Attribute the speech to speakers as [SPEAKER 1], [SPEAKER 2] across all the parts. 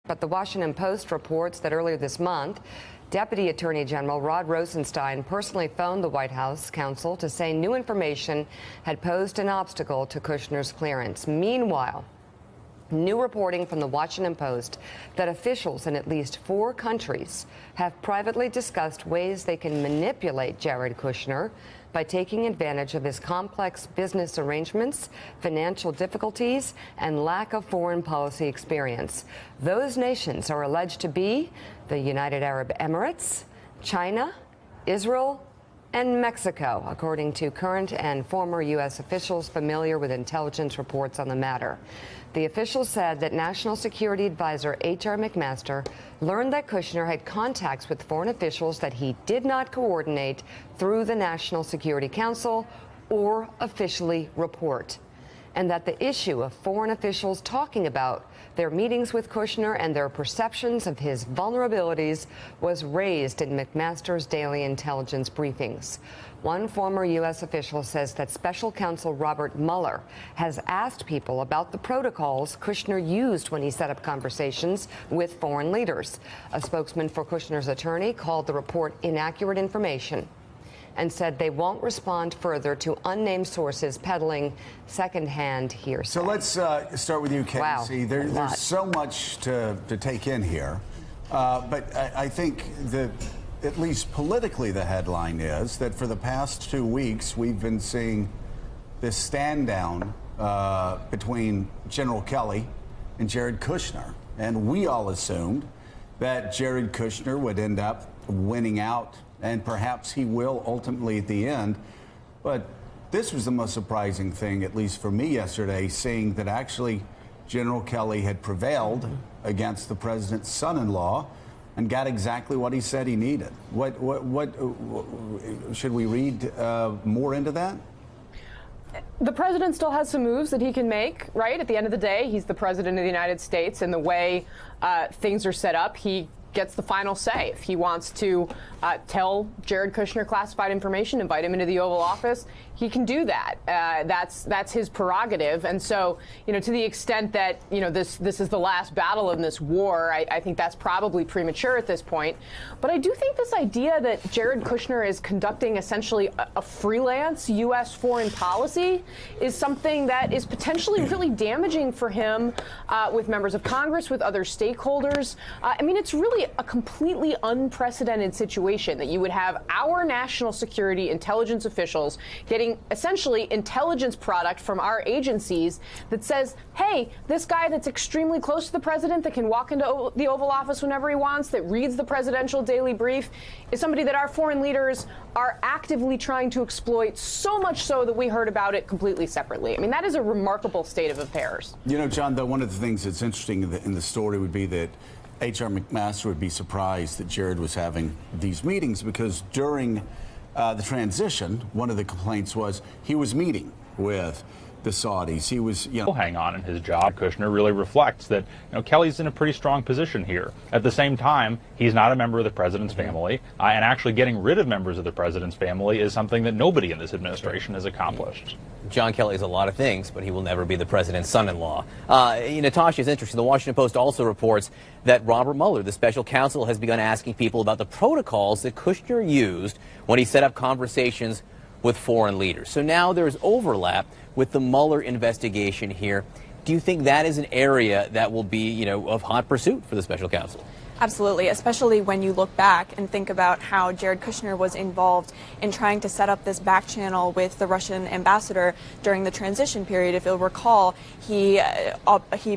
[SPEAKER 1] But the Washington Post reports that earlier this month, Deputy Attorney General Rod Rosenstein personally phoned the White House counsel to say new information had posed an obstacle to Kushner's clearance. Meanwhile, new reporting from the Washington Post that officials in at least 4 countries have privately discussed ways they can manipulate Jared Kushner by taking advantage of his complex business arrangements, financial difficulties, and lack of foreign policy experience. Those nations are alleged to be the United Arab Emirates, China, Israel, and Mexico, according to current and former U.S. officials familiar with intelligence reports on the matter. The officials said that National Security Advisor H.R. McMaster learned that Kushner had contacts with foreign officials that he did not coordinate through the National Security Council or officially report, and that the issue of foreign officials talking about their meetings with Kushner and their perceptions of his vulnerabilities was raised in McMaster's daily intelligence briefings. One former U.S. official says that Special Counsel Robert Mueller has asked people about the protocols Kushner used when he set up conversations with foreign leaders. A spokesman for Kushner's attorney called the report inaccurate information and said they won't respond further to unnamed sources peddling secondhand hearsay.
[SPEAKER 2] So let's start with you, Casey.
[SPEAKER 1] Wow.
[SPEAKER 2] There's so much to take in here. But I think at least politically, the headline is that for the past 2 weeks, we've been seeing this stand down between General Kelly and Jared Kushner. And we all assumed that Jared Kushner would end up winning out, and perhaps he will ultimately at the end. But this was the most surprising thing, at least for me yesterday, seeing that actually General Kelly had prevailed against the president's son-in-law and got exactly what he said he needed. What should we read more into that?
[SPEAKER 3] The president still has some moves that he can make, right? At the end of the day, he's the president of the United States, and the way things are set up, he gets the final say. If he wants to tell Jared Kushner classified information, invite him into the Oval Office, he can do that. That's his prerogative. And so, to the extent that, this is the last battle in this war, I think that's probably premature at this point. But I do think this idea that Jared Kushner is conducting essentially a freelance U.S. foreign policy is something that is potentially really damaging for him with members of Congress, with other stakeholders. It's really a completely unprecedented situation that you would have our national security intelligence officials getting essentially intelligence product from our agencies that says, hey, this guy that's extremely close to the president, that can walk into the Oval Office whenever he wants, that reads the presidential daily brief, is somebody that our foreign leaders are actively trying to exploit, so much so that we heard about it completely separately. That is a remarkable state of affairs.
[SPEAKER 2] John, though, one of the things that's interesting in the story would be that H.R. McMaster would be surprised that Jared was having these meetings, because during the transition, one of the complaints was he was meeting with the Saudis. He was,
[SPEAKER 4] hang on in his job. Kushner really reflects that, Kelly's in a pretty strong position here. At the same time, he's not a member of the president's family, and actually getting rid of members of the president's family is something that nobody in this administration has accomplished.
[SPEAKER 5] John Kelly is a lot of things, but he will never be the president's son-in-law. Natasha, is interesting. The Washington Post also reports that Robert Mueller, the special counsel, has begun asking people about the protocols that Kushner used when he set up conversations with foreign leaders. So now there's overlap with the Mueller investigation here. Do you think that is an area that will be, of hot pursuit for the special counsel?
[SPEAKER 6] Absolutely, especially when you look back and think about how Jared Kushner was involved in trying to set up this back channel with the Russian ambassador during the transition period. If you'll recall, he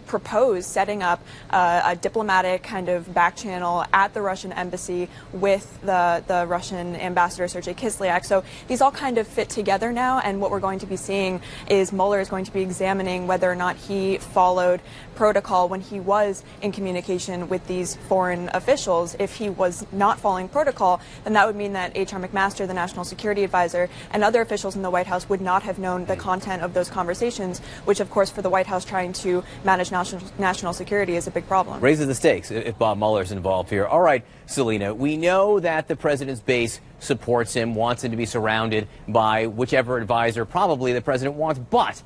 [SPEAKER 6] proposed setting up a diplomatic kind of back channel at the Russian embassy with the Russian ambassador, Sergei Kislyak. So these all kind of fit together now, and what we're going to be seeing is Mueller is going to be examining whether or not he followed protocol when he was in communication with these foreign officials. If he was not following protocol, then that would mean that H.R. McMaster, the National Security Advisor, and other officials in the White House would not have known the content of those conversations, which, of course, for the White House trying to manage national security is a big problem.
[SPEAKER 5] Raises the stakes if Bob Mueller's involved here. All right, Selena, we know that the president's base supports him, wants him to be surrounded by whichever advisor probably the president wants, but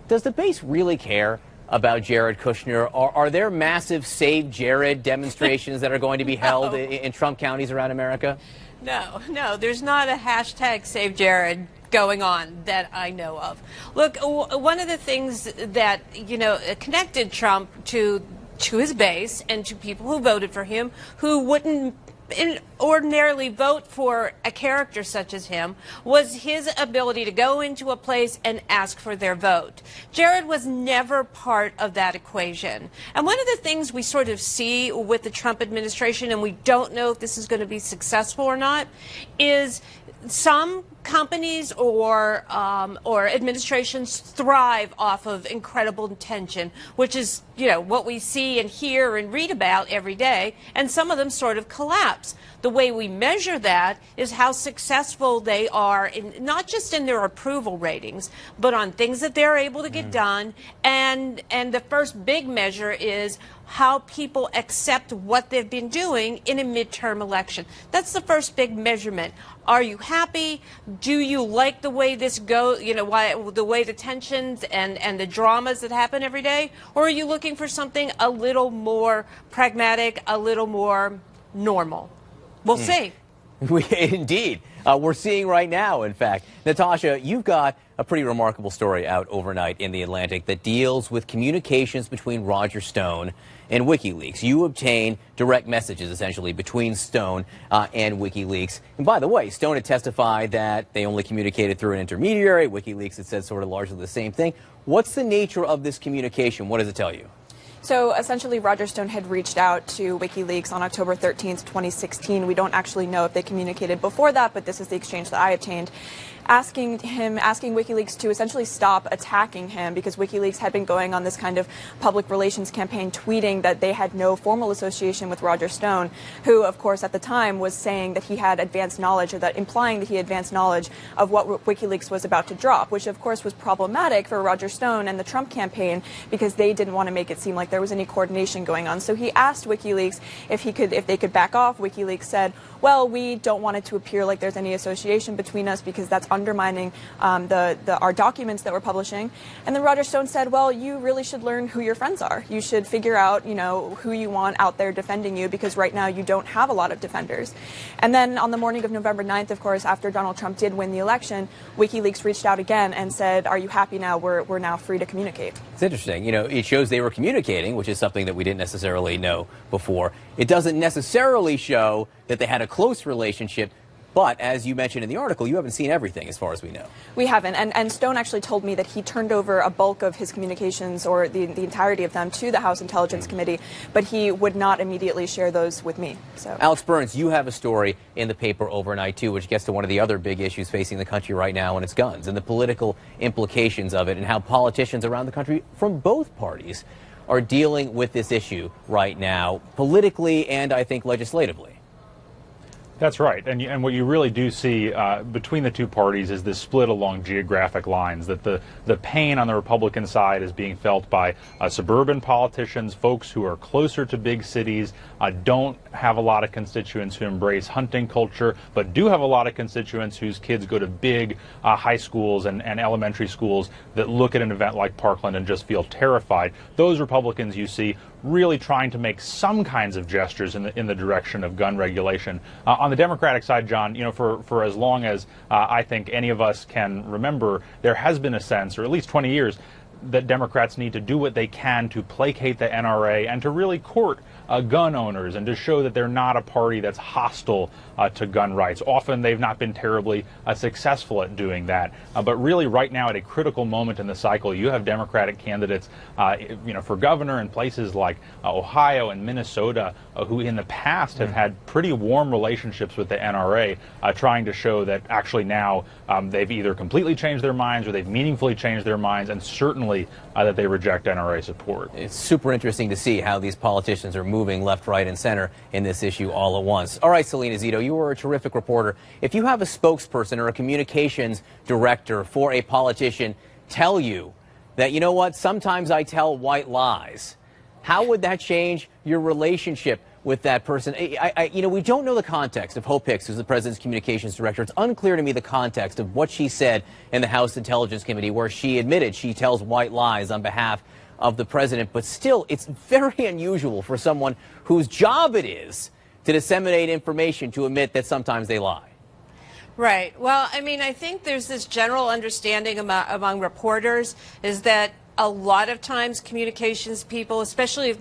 [SPEAKER 5] does the base really care about Jared Kushner. Are there massive Save Jared demonstrations that are going to be held in Trump counties around America?
[SPEAKER 7] No, there's not a hashtag Save Jared going on that I know of. Look, one of the things that, connected Trump to his base and to people who voted for him who wouldn't ordinarily vote for a character such as him was his ability to go into a place and ask for their vote. Jared was never part of that equation. And one of the things we sort of see with the Trump administration, and we don't know if this is going to be successful or not, is some companies or administrations thrive off of incredible tension, which is, what we see and hear and read about every day, and some of them sort of collapse. The way we measure that is how successful they are, not just in their approval ratings, but on things that they're able to get done. And the first big measure is how people accept what they've been doing in a midterm election. That's the first big measurement. Are you happy? Do you like the way this goes, the way the tensions and the dramas that happen every day? Or are you looking for something a little more pragmatic, a little more normal? We'll see.
[SPEAKER 5] Indeed. We're seeing right now, in fact. Natasha, you've got a pretty remarkable story out overnight in The Atlantic that deals with communications between Roger Stone and WikiLeaks. You obtain direct messages, essentially, between Stone and WikiLeaks. And by the way, Stone had testified that they only communicated through an intermediary. WikiLeaks had said sort of largely the same thing. What's the nature of this communication? What does it tell you?
[SPEAKER 6] So essentially, Roger Stone had reached out to WikiLeaks on October 13th, 2016. We don't actually know if they communicated before that, but this is the exchange that I obtained, asking WikiLeaks to essentially stop attacking him because WikiLeaks had been going on this kind of public relations campaign, tweeting that they had no formal association with Roger Stone, who, of course, at the time was saying that he had advanced knowledge, or that implying that he had advanced knowledge of what WikiLeaks was about to drop, which, of course, was problematic for Roger Stone and the Trump campaign because they didn't want to make it seem like there was any coordination going on. So he asked WikiLeaks if they could back off. WikiLeaks said, well, we don't want it to appear like there's any association between us because that's undermining our documents that we're publishing. And then Roger Stone said, well, you really should learn who your friends are. You should figure out, who you want out there defending you, because right now you don't have a lot of defenders. And then on the morning of November 9th, of course, after Donald Trump did win the election, WikiLeaks reached out again and said, are you happy now? We're now free to communicate.
[SPEAKER 5] It's interesting. It shows they were communicating, which is something that we didn't necessarily know before. It doesn't necessarily show that they had a close relationship. But as you mentioned in the article, you haven't seen everything as far as we know.
[SPEAKER 6] We haven't. And Stone actually told me that he turned over a bulk of his communications, or the entirety of them, to the House Intelligence Committee, but he would not immediately share those with me. So,
[SPEAKER 5] Alex Burns, you have a story in the paper overnight, too, which gets to one of the other big issues facing the country right now, and it's guns, and the political implications of it, and how politicians around the country from both parties are dealing with this issue right now, politically and, I think, legislatively.
[SPEAKER 4] That's right. And what you really do see between the two parties is this split along geographic lines, that the pain on the Republican side is being felt by suburban politicians, folks who are closer to big cities, don't have a lot of constituents who embrace hunting culture, but do have a lot of constituents whose kids go to big high schools and elementary schools that look at an event like Parkland and just feel terrified. Those Republicans you see really trying to make some kinds of gestures in the direction of gun regulation. On the Democratic side, John, for as long as I think any of us can remember, there has been a sense, or at least 20 years, that Democrats need to do what they can to placate the NRA and to really court gun owners and to show that they're not a party that's hostile to gun rights. Often they've not been terribly successful at doing that. But really right now at a critical moment in the cycle, you have Democratic candidates for governor in places like Ohio and Minnesota who in the past have had pretty warm relationships with the NRA, trying to show that actually now they've either completely changed their minds or they've meaningfully changed their minds, and certainly that they reject NRA support.
[SPEAKER 5] It's super interesting to see how these politicians are moving left, right, and center in this issue all at once. All right, Selena Zito, you were a terrific reporter. If you have a spokesperson or a communications director for a politician tell you that, you know what, sometimes I tell white lies, how would that change your relationship with that person? We don't know the context of Hope Hicks, who's the president's communications director. It's unclear to me the context of what she said in the House Intelligence Committee, where she admitted she tells white lies on behalf of the president, but still, it's very unusual for someone whose job it is to disseminate information to admit that sometimes they lie.
[SPEAKER 7] Right. Well, I mean, I think there's this general understanding among reporters is that a lot of times communications people, especially if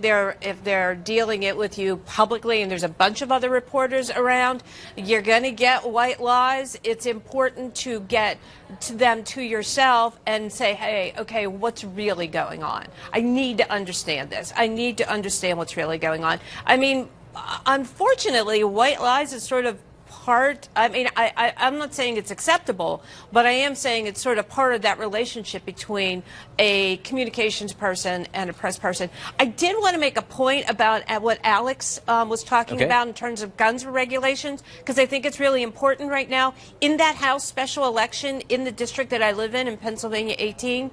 [SPEAKER 7] they're dealing it with you publicly and there's a bunch of other reporters around, you're going to get white lies. It's important to get to them to yourself and say, hey, okay, what's really going on? I need to understand this. I need to understand what's really going on. I mean, unfortunately, white lies is sort of part, I mean, I'm not saying it's acceptable, but I am saying it's sort of part of that relationship between a communications person and a press person. I did want to make a point about what Alex was talking about in terms of guns regulations, because I think it's really important right now. In that House special election in the district that I live in Pennsylvania 18,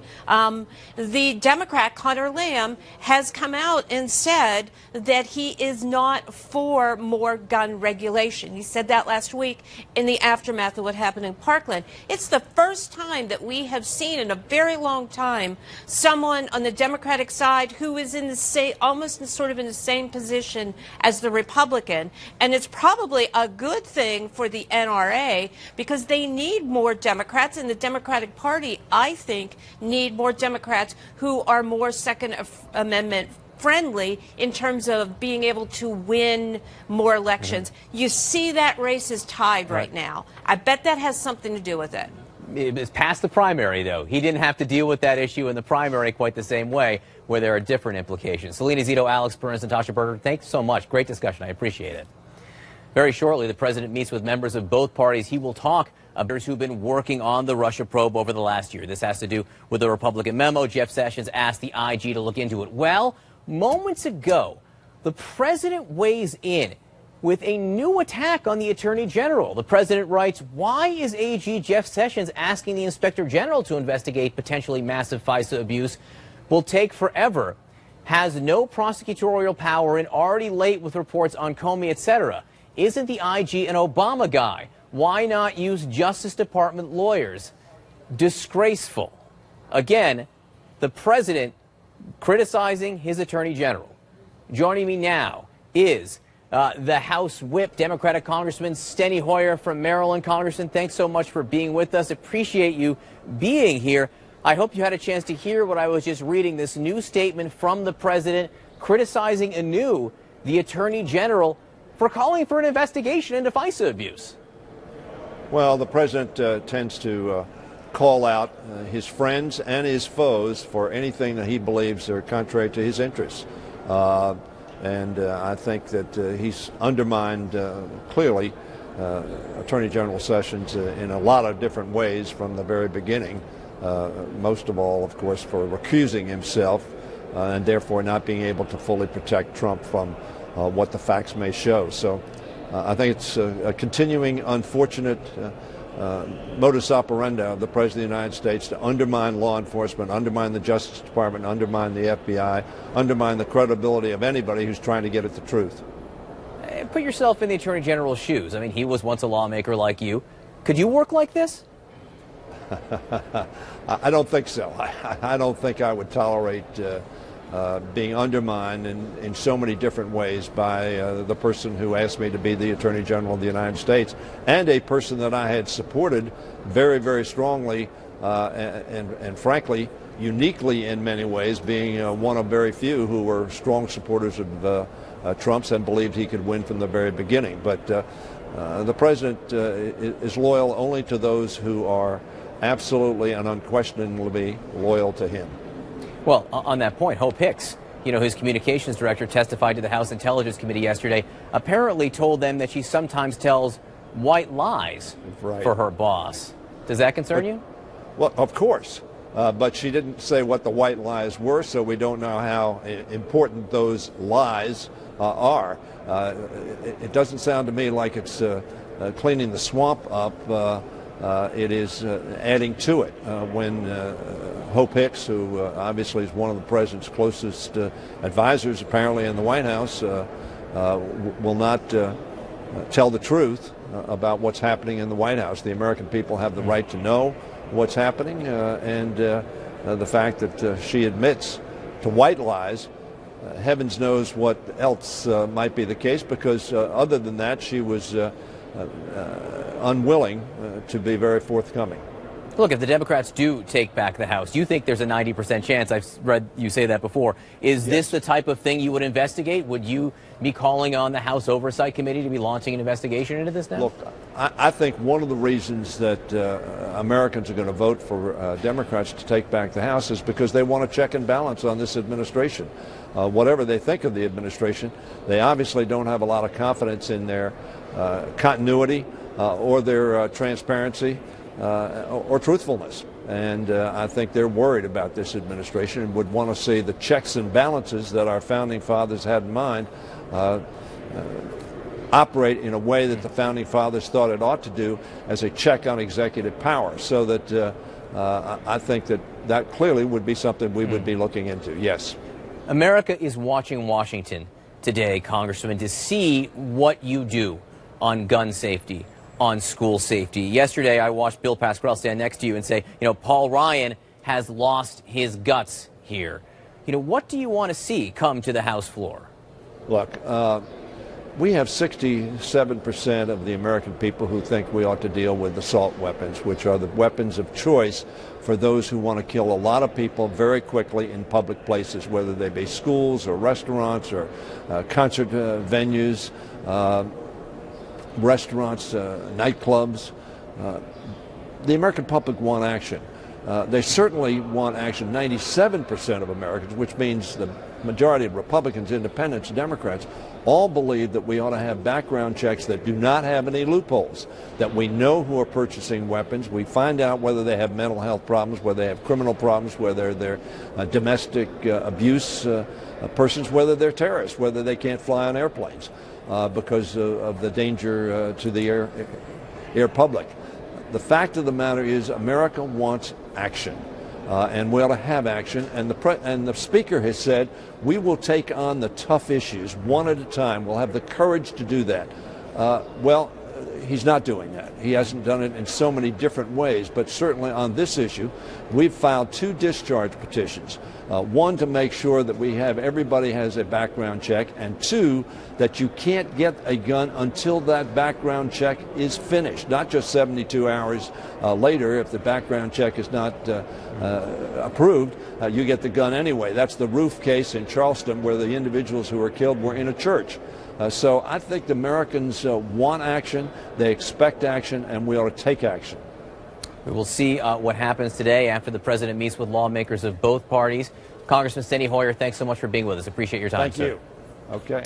[SPEAKER 7] the Democrat, Connor Lamb, has come out and said that he is not for more gun regulation. He said that last week in the aftermath of what happened in Parkland. It's the first time that we have seen in a very long time someone on the Democratic side who is in the same, almost sort of in the same position as the Republican. And it's probably a good thing for the NRA because they need more Democrats, and the Democratic Party, I think, need more Democrats who are more Second Amendment friendly in terms of being able to win more elections. You see that race is tied right now. I bet that has something to do with it.
[SPEAKER 5] It's past the primary, though. He didn't have to deal with that issue in the primary quite the same way, where there are different implications. Selena Zito, Alex Burns, Natasha Berger, thanks so much. Great discussion. I appreciate it. Very shortly, the president meets with members of both parties. He will talk about those who've been working on the Russia probe over the last year. This has to do with the Republican memo. Jeff Sessions asked the IG to look into it. Well, moments ago, the president weighs in with a new attack on the Attorney General. The president writes, why is AG Jeff Sessions asking the Inspector General to investigate potentially massive FISA abuse? Will take forever, has no prosecutorial power, and already late with reports on Comey, etc. Isn't the IG an Obama guy? Why not use Justice Department lawyers? Disgraceful. Again, the president criticizing his Attorney General. Joining me now is the House Whip, Democratic Congressman Steny Hoyer from Maryland. Congressman, thanks so much for being with us. Appreciate you being here. I hope you had a chance to hear what I was just reading, this new statement from the president criticizing anew the Attorney General for calling for an investigation into FISA abuse.
[SPEAKER 8] Well, the president tends to call out his friends and his foes for anything that he believes are contrary to his interests. And I think that he's undermined clearly Attorney General Sessions in a lot of different ways from the very beginning. Most of all, of course, for recusing himself and therefore not being able to fully protect Trump from what the facts may show. So I think it's a continuing unfortunate modus operandi of the President of the United States to undermine law enforcement, undermine the Justice Department, undermine the FBI, undermine the credibility of anybody who's trying to get at the truth.
[SPEAKER 5] Put yourself in the Attorney General's shoes. I mean, he was once a lawmaker like you. Could you work like this?
[SPEAKER 8] I don't think so. I don't think I would tolerate being undermined in so many different ways by the person who asked me to be the Attorney General of the United States, and a person that I had supported very, very strongly and frankly, uniquely in many ways, being one of very few who were strong supporters of Trump's and believed he could win from the very beginning. But the president is loyal only to those who are absolutely and unquestionably loyal to him.
[SPEAKER 5] Well, on that point, Hope Hicks, his communications director, testified to the House Intelligence Committee yesterday, apparently told them that she sometimes tells white lies for her boss. Does that concern you?
[SPEAKER 8] Well, of course. But she didn't say what the white lies were, so we don't know how important those lies are. It doesn't sound to me like it's cleaning the swamp up. It is adding to it when Hope Hicks, who obviously is one of the president's closest advisors apparently in the White House, will not tell the truth about what's happening in the White House. The American people have the right to know what's happening, and the fact that she admits to white lies. Heavens knows what else might be the case, because other than that, she was unwilling to be very forthcoming.
[SPEAKER 5] Look, if the Democrats do take back the House, you think there's a 90% chance, I've read you say that before. Is this the type of thing you would investigate? Would you be calling on the House Oversight Committee to be launching an investigation into this now?
[SPEAKER 8] Look, I think one of the reasons that Americans are going to vote for Democrats to take back the House is because they want a check and balance on this administration. Whatever they think of the administration, they obviously don't have a lot of confidence in their continuity or their transparency or truthfulness. And I think they're worried about this administration and would want to see the checks and balances that our founding fathers had in mind operate in a way that the founding fathers thought it ought to do, as a check on executive power. So that I think that clearly would be something we would be looking into, yes.
[SPEAKER 5] America is watching Washington today, Congressman, to see what you do on gun safety, on school safety. Yesterday, I watched Bill Pascrell stand next to you and say, Paul Ryan has lost his guts here. What do you want to see come to the House floor?
[SPEAKER 8] Look, we have 67% of the American people who think we ought to deal with assault weapons, which are the weapons of choice for those who want to kill a lot of people very quickly in public places, whether they be schools or restaurants or concert venues, restaurants, nightclubs. The American public want action. They certainly want action. 97% of Americans, which means the majority of Republicans, Independents, Democrats, all believe that we ought to have background checks that do not have any loopholes, that we know who are purchasing weapons, we find out whether they have mental health problems, whether they have criminal problems, whether they're domestic abuse persons, whether they're terrorists, whether they can't fly on airplanes because of the danger to the air public. The fact of the matter is America wants action. And we ought to have action. And the Speaker has said we will take on the tough issues one at a time. We'll have the courage to do that. Well, he's not doing that. He hasn't done it in so many different ways. But certainly on this issue, we've filed 2 discharge petitions. One, to make sure that everybody has a background check, and 2, that you can't get a gun until that background check is finished, not just 72 hours later. If the background check is not approved, you get the gun anyway. That's the Roof case in Charleston, where the individuals who were killed were in a church. So I think the Americans want action, they expect action, and we ought to take action.
[SPEAKER 5] We will see what happens today after the president meets with lawmakers of both parties. Congressman Steny Hoyer, thanks so much for being with us. Appreciate your time,
[SPEAKER 8] Thank
[SPEAKER 5] sir.
[SPEAKER 8] you. Okay.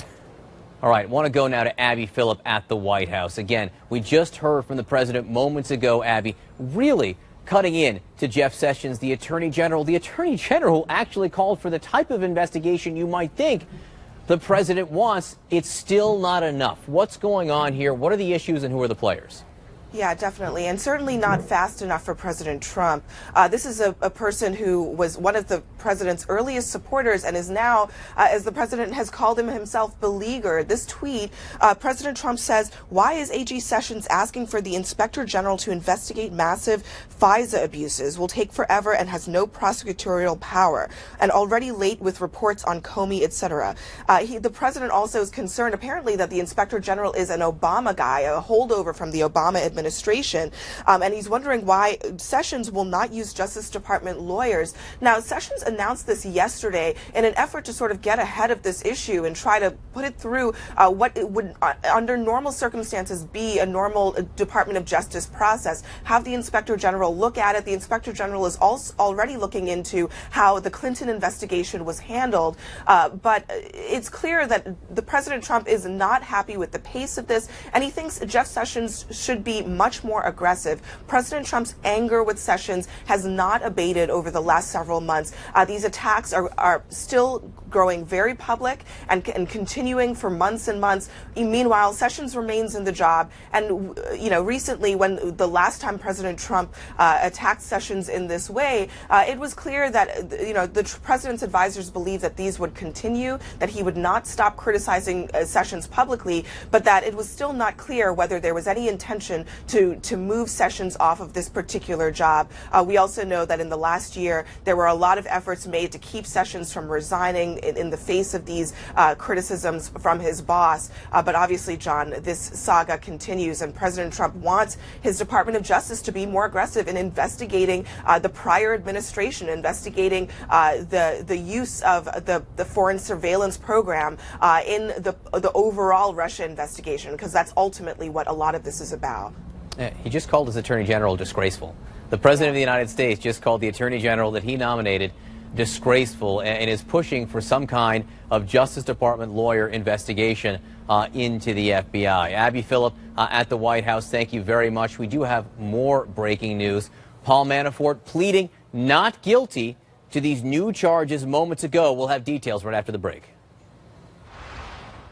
[SPEAKER 5] All right, want to go now to Abby Phillip at the White House. Again, we just heard from the president moments ago, Abby, really cutting in to Jeff Sessions, the Attorney General. The Attorney General who actually called for the type of investigation you might think the president wants. It's still not enough. What's going on here? What are the issues and who are the players?
[SPEAKER 9] Yeah, definitely, and certainly not fast enough for President Trump. This is a person who was one of the president's earliest supporters and is now, as the president has called him himself, beleaguered. This tweet, President Trump says, "Why is AG Sessions asking for the Inspector General to investigate massive FISA abuses? Will take forever and has no prosecutorial power, and already late with reports on Comey, etc." The president also is concerned, apparently, that the Inspector General is an Obama guy, a holdover from the Obama administration. And he's wondering why Sessions will not use Justice Department lawyers. Now, Sessions announced this yesterday in an effort to sort of get ahead of this issue and try to put it through what it would, under normal circumstances, be a normal Department of Justice process. Have the Inspector General look at it. The Inspector General is also already looking into how the Clinton investigation was handled. But it's clear that the President Trump is not happy with the pace of this, and he thinks Jeff Sessions should be much more aggressive. President Trump's anger with Sessions has not abated over the last several months. These attacks are still growing very public and continuing for months and months. Meanwhile, Sessions remains in the job. And, recently, when the last time President Trump attacked Sessions in this way, it was clear that, the president's advisors believed that these would continue, that he would not stop criticizing Sessions publicly, but that it was still not clear whether there was any intention to move Sessions off of this particular job. We also know that in the last year, there were a lot of efforts made to keep Sessions from resigning in the face of these criticisms from his boss. But obviously, John, this saga continues, and President Trump wants his Department of Justice to be more aggressive in investigating the prior administration, investigating the use of the foreign surveillance program in the overall Russia investigation, because that's ultimately what a lot of this is about.
[SPEAKER 5] He just called his Attorney General disgraceful. The President of the United States just called the Attorney General that he nominated disgraceful and is pushing for some kind of Justice Department lawyer investigation into the FBI. Abby Phillip at the White House, thank you very much. We do have more breaking news. Paul Manafort pleading not guilty to these new charges moments ago. We'll have details right after the break.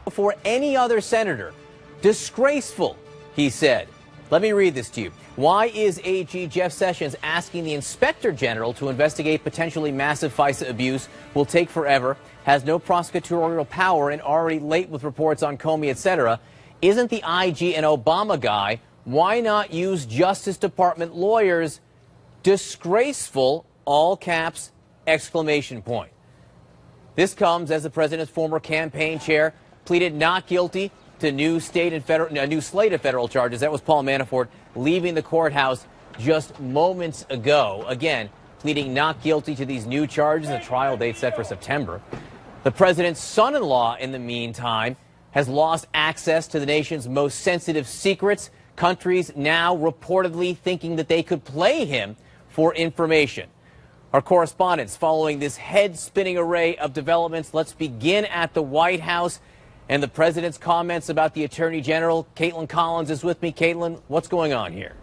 [SPEAKER 5] Before any other senator, disgraceful, he said. Let me read this to you. Why is AG Jeff Sessions asking the Inspector General to investigate potentially massive FISA abuse? Will take forever, has no prosecutorial power, and already late with reports on Comey, etc. Isn't the IG an Obama guy? Why not use Justice Department lawyers? Disgraceful, all caps, exclamation point. This comes as the president's former campaign chair pleaded not guilty to new slate of federal charges. That was Paul Manafort leaving the courthouse just moments ago. Again, pleading not guilty to these new charges, a trial date set for September. The president's son-in-law, in the meantime, has lost access to the nation's most sensitive secrets. Countries now reportedly thinking that they could play him for information. Our correspondents following this head-spinning array of developments. Let's begin at the White House and the president's comments about the Attorney General. Caitlin Collins is with me. Caitlin, what's going on here?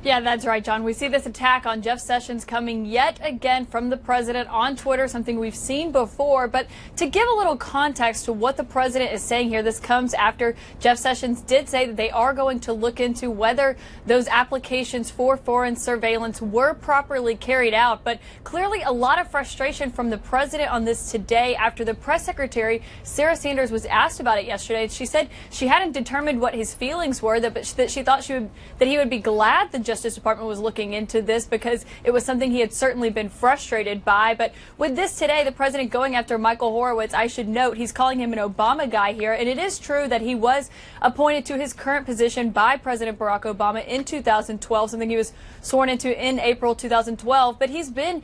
[SPEAKER 10] Yeah, that's right, John. We see this attack on Jeff Sessions coming yet again from the president on Twitter, something we've seen before. But to give a little context to what the president is saying here, this comes after Jeff Sessions did say that they are going to look into whether those applications for foreign surveillance were properly carried out. But clearly a lot of frustration from the president on this today after the press secretary, Sarah Sanders, was asked about it yesterday. She said she hadn't determined what his feelings were, but that she thought that he would be glad the Justice Department was looking into this because it was something he had certainly been frustrated by. But with this today, the president going after Michael Horowitz, I should note he's calling him an Obama guy here. And it is true that he was appointed to his current position by President Barack Obama in 2012, something he was sworn into in April 2012. But he's been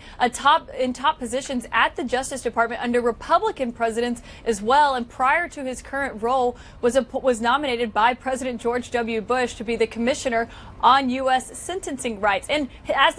[SPEAKER 10] in top positions at the Justice Department under Republican presidents as well. And prior to his current role, was nominated by President George W. Bush to be the commissioner on U.S. sentencing rights. And as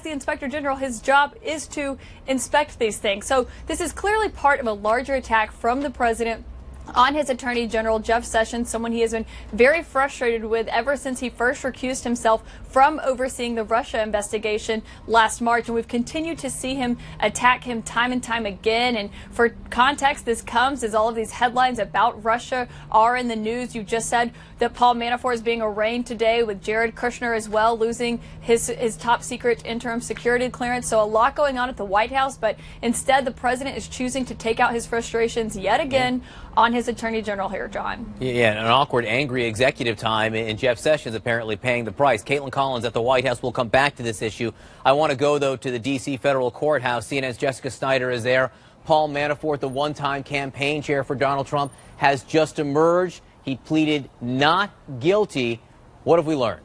[SPEAKER 10] the Inspector General, his job is to inspect these things. So this is clearly part of a larger attack from the president on his Attorney General, Jeff Sessions, someone he has been very frustrated with ever since he first recused himself from overseeing the Russia investigation last March. And we've continued to see him attack him time and time again. And for context, this comes as all of these headlines about Russia are in the news. You just said that Paul Manafort is being arraigned today, with Jared Kushner as well losing his top secret interim security clearance. So a lot going on at the White House, but instead the president is choosing to take out his frustrations yet again on his Attorney General here, John.
[SPEAKER 5] Yeah, an awkward, angry executive time, and Jeff Sessions apparently paying the price. Caitlin Collins at the White House will come back to this issue. I want to go, though, to the D.C. federal courthouse. CNN's Jessica Snyder is there. Paul Manafort, the one-time campaign chair for Donald Trump, has just emerged. He pleaded not guilty. What have we learned?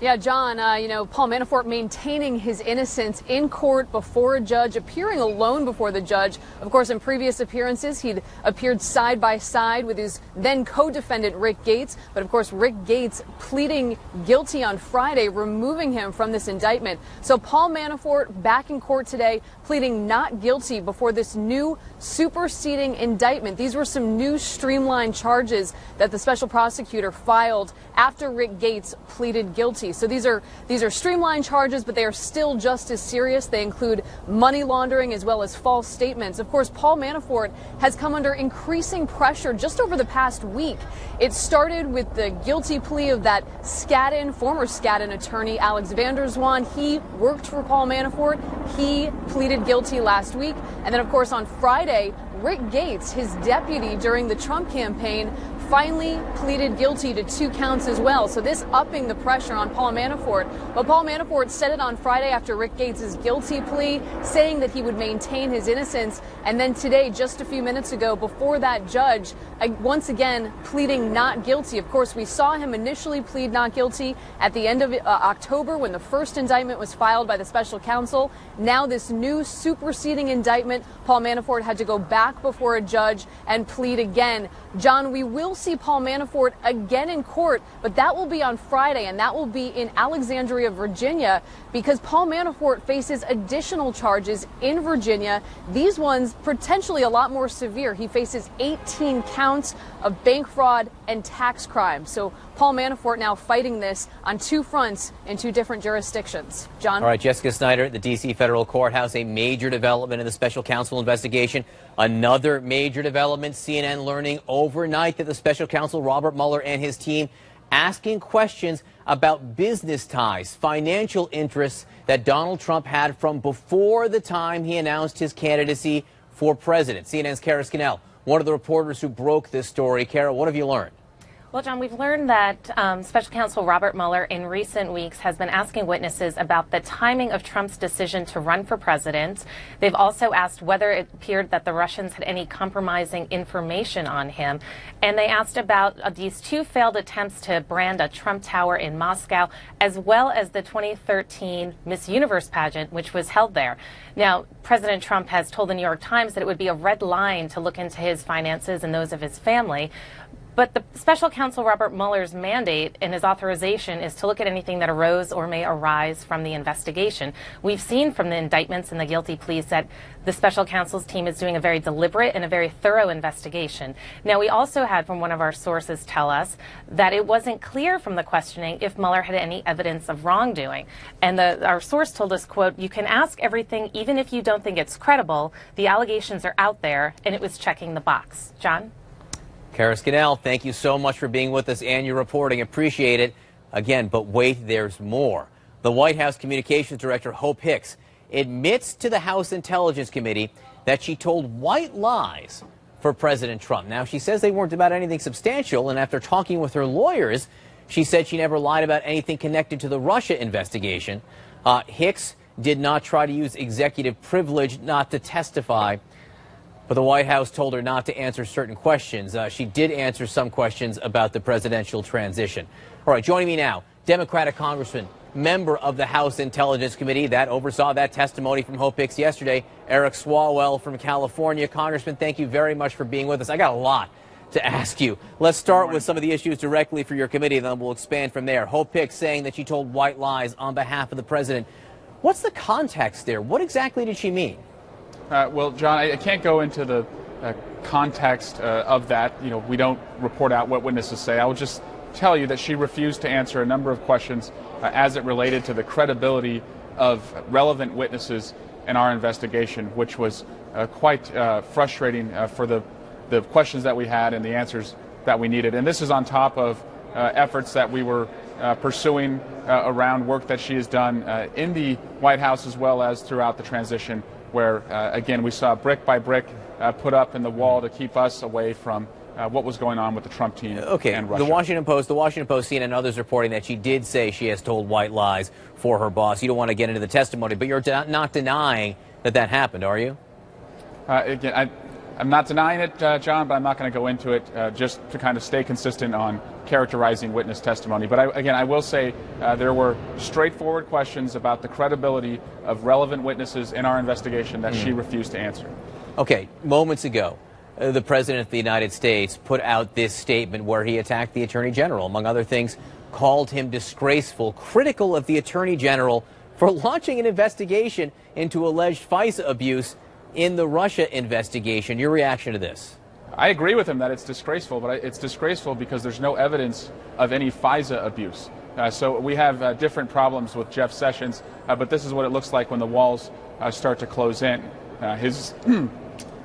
[SPEAKER 11] Yeah, John, Paul Manafort maintaining his innocence in court before a judge, appearing alone before the judge. Of course, in previous appearances, he'd appeared side by side with his then co-defendant, Rick Gates. But of course, Rick Gates pleading guilty on Friday, removing him from this indictment. So Paul Manafort back in court today, pleading not guilty before this new superseding indictment. These were some new streamlined charges that the special prosecutor filed after Rick Gates pleaded guilty. So these are streamlined charges, but they are still just as serious. They include money laundering as well as false statements. Of course, Paul Manafort has come under increasing pressure just over the past week. It started with the guilty plea of that former Skadden attorney, Alex van der Zwaan. He worked for Paul Manafort. He pleaded guilty last week. And then, of course, on Friday, Rick Gates, his deputy during the Trump campaign, finally pleaded guilty to 2 counts as well. So this upping the pressure on Paul Manafort. But Paul Manafort said it on Friday after Rick Gates' guilty plea, saying that he would maintain his innocence. And then today, just a few minutes ago, before that judge, once again pleading not guilty. Of course, we saw him initially plead not guilty at the end of October when the first indictment was filed by the special counsel. Now this new superseding indictment, Paul Manafort had to go back before a judge and plead again. John, we will see Paul Manafort again in court, but that will be on Friday, and that will be in Alexandria, Virginia, because Paul Manafort faces additional charges in Virginia. These ones potentially a lot more severe. He faces 18 counts of bank fraud and tax crimes. So Paul Manafort now fighting this on 2 fronts in 2 different jurisdictions. John?
[SPEAKER 5] All right, Jessica Snyder at the D.C. Federal Courthouse, a major development in the special counsel investigation. Another major development, CNN learning overnight that the special counsel Robert Mueller and his team asking questions about business ties, financial interests that Donald Trump had from before the time he announced his candidacy for president. CNN's Kara Scannell, one of the reporters who broke this story. Kara, what have you learned?
[SPEAKER 12] Well, John, we've learned that Special Counsel Robert Mueller in recent weeks has been asking witnesses about the timing of Trump's decision to run for president. They've also asked whether it appeared that the Russians had any compromising information on him. And they asked about these 2 failed attempts to brand a Trump Tower in Moscow, as well as the 2013 Miss Universe pageant, which was held there. Now, President Trump has told the New York Times that it would be a red line to look into his finances and those of his family. But the special counsel Robert Mueller's mandate and his authorization is to look at anything that arose or may arise from the investigation. We've seen from the indictments and the guilty pleas that the special counsel's team is doing a very deliberate and a very thorough investigation. Now, we also had from one of our sources tell us that it wasn't clear from the questioning if Mueller had any evidence of wrongdoing. And our source told us, quote, "You can ask everything even if you don't think it's credible. The allegations are out there," and it was checking the box. John?
[SPEAKER 5] Kara Scannell, thank you so much for being with us and your reporting. Appreciate it. Again, but wait, there's more. The White House Communications Director, Hope Hicks, admits to the House Intelligence Committee that she told white lies for President Trump. Now, she says they weren't about anything substantial, and after talking with her lawyers, she said she never lied about anything connected to the Russia investigation. Hicks did not try to use executive privilege not to testify. But the White House told her not to answer certain questions. She did answer some questions about the presidential transition. All right, joining me now, Democratic Congressman, member of the House Intelligence Committee that oversaw that testimony from Hope Hicks yesterday, Eric Swalwell from California. Congressman, thank you very much for being with us. I got a lot to ask you. Let's start with some of the issues directly for your committee, then we'll expand from there. Hope Hicks saying that she told white lies on behalf of the president. What's the context there? What exactly did she mean?
[SPEAKER 13] Well, John, I can't go into the context of that. You know, we don't report out what witnesses say. I will just tell you that she refused to answer a number of questions as it related to the credibility of relevant witnesses in our investigation, which was quite frustrating for the questions that we had and the answers that we needed. And this is on top of efforts that we were pursuing around work that she has done in the White House as well as throughout the transition, where, again, we saw brick by brick put up in the wall to keep us away from what was going on with the Trump team and Russia.
[SPEAKER 5] The Washington Post, CNN, and others reporting that she did say she has told white lies for her boss. You don't want to get into the testimony, but you're not denying that that happened, are you?
[SPEAKER 13] Again, I'm not denying it, John, but I'm not going to go into it just to kind of stay consistent on characterizing witness testimony. But I will say there were straightforward questions about the credibility of relevant witnesses in our investigation that she refused to answer.
[SPEAKER 5] Okay, moments ago, the President of the United States put out this statement where he attacked the Attorney General, among other things, called him disgraceful, critical of the Attorney General for launching an investigation into alleged FISA abuse in the Russia investigation. Your reaction to this?
[SPEAKER 13] I agree with him that it's disgraceful, but it's disgraceful because there's no evidence of any FISA abuse. So we have different problems with Jeff Sessions, but this is what it looks like when the walls start to close in. His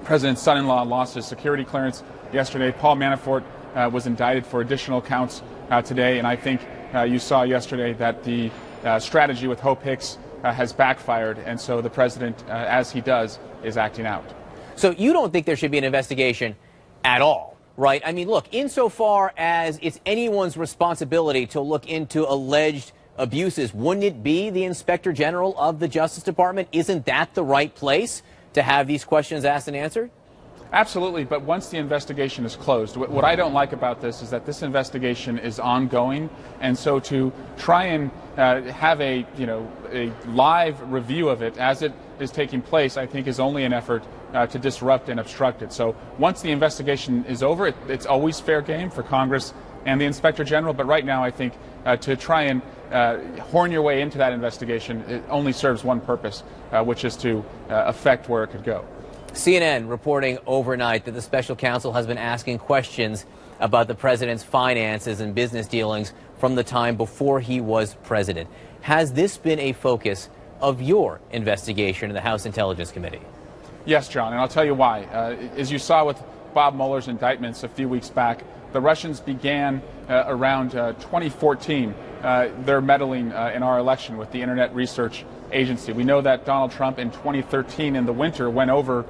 [SPEAKER 13] president's son-in-law lost his security clearance yesterday. Paul Manafort was indicted for additional counts today, and I think you saw yesterday that the strategy with Hope Hicks has backfired, and so the president, as he does, is acting out.
[SPEAKER 5] So you don't think there should be an investigation at all, right? I mean, look, insofar as it's anyone's responsibility to look into alleged abuses, wouldn't it be the Inspector General of the Justice Department? Isn't that the right place to have these questions asked and answered?
[SPEAKER 13] Absolutely, but once the investigation is closed, what I don't like about this is that this investigation is ongoing, and so to try and have a live review of it as it is taking place, I think is only an effort to disrupt and obstruct it. So once the investigation is over, it's always fair game for Congress and the Inspector General, but right now I think to try and horn your way into that investigation, it only serves one purpose, which is to affect where it could go.
[SPEAKER 5] CNN reporting overnight that the special counsel has been asking questions about the president's finances and business dealings from the time before he was president. Has this been a focus of your investigation in the House Intelligence Committee?
[SPEAKER 13] Yes, John, and I'll tell you why. As you saw with Bob Mueller's indictments a few weeks back, the Russians began around 2014 their meddling in our election with the Internet Research Agency. We know that Donald Trump in 2013 in the winter went over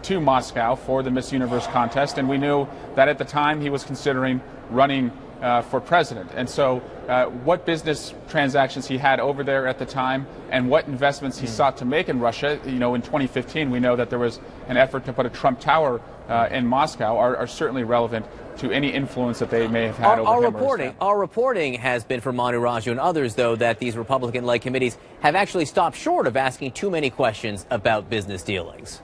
[SPEAKER 13] to Moscow for the Miss Universe contest, and we knew that at the time he was considering running for president. And so what business transactions he had over there at the time and what investments he sought to make in Russia, in 2015 we know that there was an effort to put a Trump Tower in Moscow, are certainly relevant to any influence that they may have had over him.
[SPEAKER 5] Our reporting has been from Manu Raju and others, though, that these Republican-led committees have actually stopped short of asking too many questions about business dealings.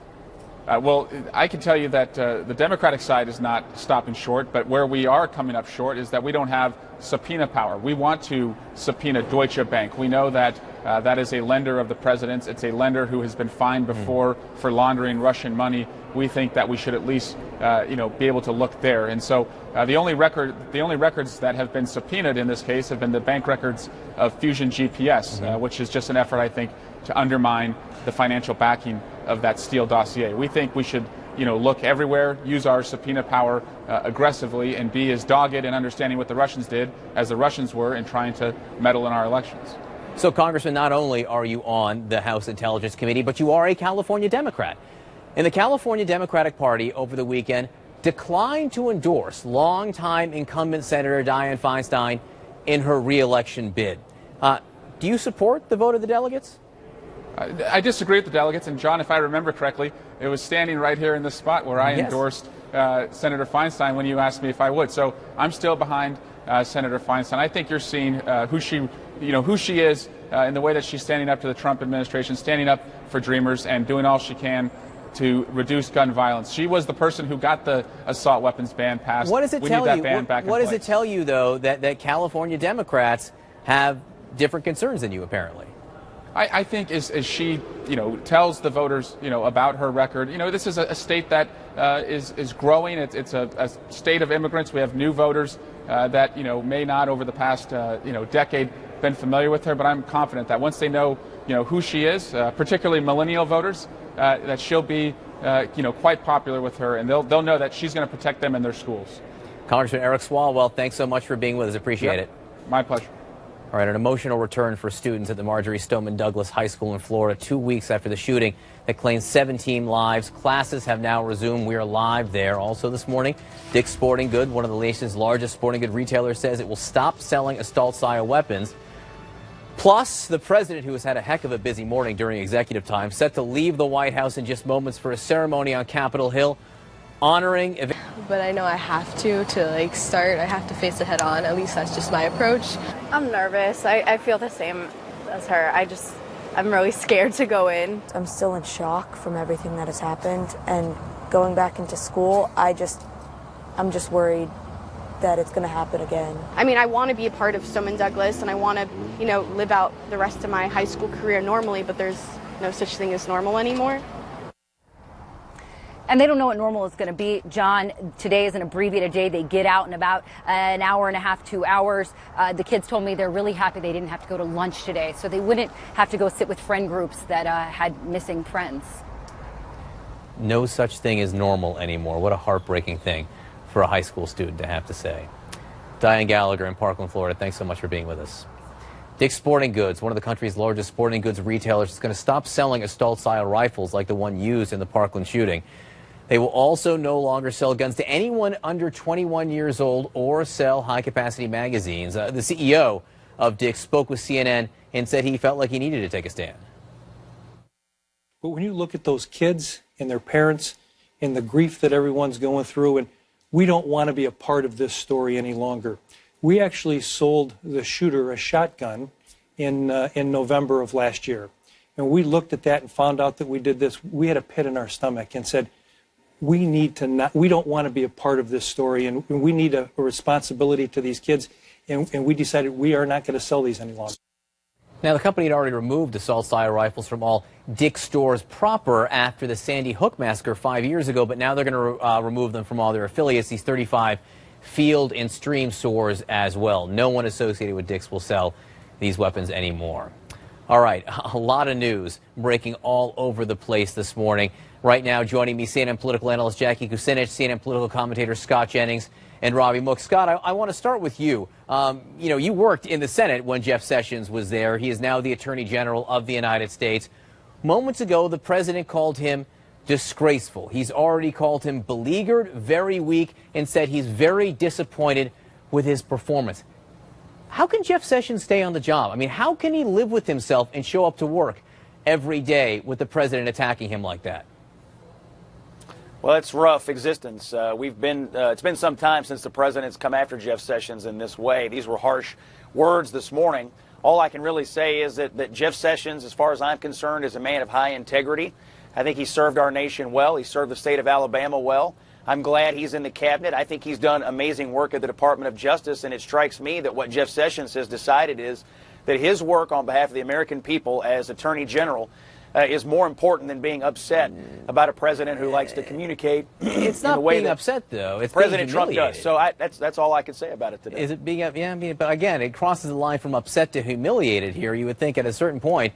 [SPEAKER 13] Well, I can tell you that the Democratic side is not stopping short, but where we are coming up short is that we don't have subpoena power. We want to subpoena Deutsche Bank. We know that that is a lender of the president's. It's a lender who has been fined before for laundering Russian money. We think that we should at least, be able to look there. And so the only records that have been subpoenaed in this case have been the bank records of Fusion GPS, which is just an effort, I think, to undermine the financial backing of that Steele dossier. We think we should, look everywhere, use our subpoena power aggressively, and be as dogged in understanding what the Russians did as the Russians were in trying to meddle in our elections.
[SPEAKER 5] So, Congressman, not only are you on the House Intelligence Committee, but you are a California Democrat. And the California Democratic Party over the weekend declined to endorse longtime incumbent Senator Dianne Feinstein in her re-election bid. Do you support the vote of the delegates?
[SPEAKER 13] I disagree with the delegates, and John, if I remember correctly, it was standing right here in this spot where I endorsed Senator Feinstein when you asked me if I would. So I'm still behind Senator Feinstein. I think you're seeing who she is in the way that she's standing up to the Trump administration, standing up for Dreamers, and doing all she can to reduce gun violence. She was the person who got the assault weapons ban passed.
[SPEAKER 5] What does it tell you? What does it tell you, though, that California Democrats have different concerns than you, apparently?
[SPEAKER 13] I think as she, tells the voters, about her record, this is a state that is growing. It's a state of immigrants. We have new voters that, may not over the past, decade been familiar with her. But I'm confident that once they know, who she is, particularly millennial voters, that she'll be, quite popular with her, and they'll know that she's going to protect them in their schools.
[SPEAKER 5] Congressman Eric Swalwell, thanks so much for being with us. Appreciate it.
[SPEAKER 13] My pleasure.
[SPEAKER 5] All right, an emotional return for students at the Marjorie Stoneman Douglas High School in Florida 2 weeks after the shooting that claimed 17 lives. Classes have now resumed. We are live there. Also this morning, Dick's Sporting Goods, one of the nation's largest sporting good retailers, says it will stop selling assault-style weapons. Plus, the president, who has had a heck of a busy morning during executive time, set to leave the White House in just moments for a ceremony on Capitol Hill honoring...
[SPEAKER 14] But I know I have to start. I have to face it head on. At least that's just my approach.
[SPEAKER 15] I'm nervous. I feel the same as her. I'm really scared to go in.
[SPEAKER 16] I'm still in shock from everything that has happened, and going back into school, I'm just worried that it's going to happen again.
[SPEAKER 15] I mean, I want to be a part of Stoneman Douglas, and I want to, live out the rest of my high school career normally, but there's no such thing as normal anymore.
[SPEAKER 17] And they don't know what normal is going to be. John, today is an abbreviated day. They get out in about an hour and a half, 2 hours. The kids told me they're really happy they didn't have to go to lunch today, so they wouldn't have to go sit with friend groups that had missing friends.
[SPEAKER 5] No such thing as normal anymore. What a heartbreaking thing for a high school student to have to say. Diane Gallagher in Parkland, Florida, thanks so much for being with us. Dick's Sporting Goods, one of the country's largest sporting goods retailers, is going to stop selling assault-style rifles like the one used in the Parkland shooting. They will also no longer sell guns to anyone under 21 years old or sell high-capacity magazines. The CEO of Dick's spoke with CNN and said he felt like he needed to take a stand.
[SPEAKER 18] But when you look at those kids and their parents and the grief that everyone's going through, and we don't want to be a part of this story any longer. We actually sold the shooter a shotgun in November of last year. And we looked at that and found out that we did this. We had a pit in our stomach and said, we don't want to be a part of this story, and we need a responsibility to these kids. And we decided we are not going to sell these any longer.
[SPEAKER 5] Now, the company had already removed assault-style rifles from all Dick's stores proper after the Sandy Hook massacre 5 years ago, but now they're going to remove them from all their affiliates, these 35 Field and Stream stores as well. No one associated with Dick's will sell these weapons anymore. All right, a lot of news breaking all over the place this morning. Right now, joining me, CNN political analyst Jackie Kucinich, CNN political commentator Scott Jennings, and Robbie Mook. Scott, I want to start with you. You worked in the Senate when Jeff Sessions was there. He is now the Attorney General of the United States. Moments ago, the president called him disgraceful. He's already called him beleaguered, very weak, and said he's very disappointed with his performance. How can Jeff Sessions stay on the job? I mean, how can he live with himself and show up to work every day with the president attacking him like that?
[SPEAKER 19] Well, it's rough existence. It's been some time since the president's come after Jeff Sessions in this way. These were harsh words this morning. All I can really say is that Jeff Sessions, as far as I'm concerned, is a man of high integrity. I think he served our nation well. He served the state of Alabama well. I'm glad he's in the cabinet. I think he's done amazing work at the Department of Justice, and it strikes me that what Jeff Sessions has decided is that his work on behalf of the American people as Attorney General is more important than being upset about a president who likes to communicate.
[SPEAKER 5] It's
[SPEAKER 19] in
[SPEAKER 5] not
[SPEAKER 19] the way
[SPEAKER 5] being
[SPEAKER 19] that
[SPEAKER 5] upset, though. It's
[SPEAKER 19] President Trump
[SPEAKER 5] humiliated.
[SPEAKER 19] does. So that's all I can say about it today.
[SPEAKER 5] Is it being, but again, it crosses the line from upset to humiliated here. You would think at a certain point,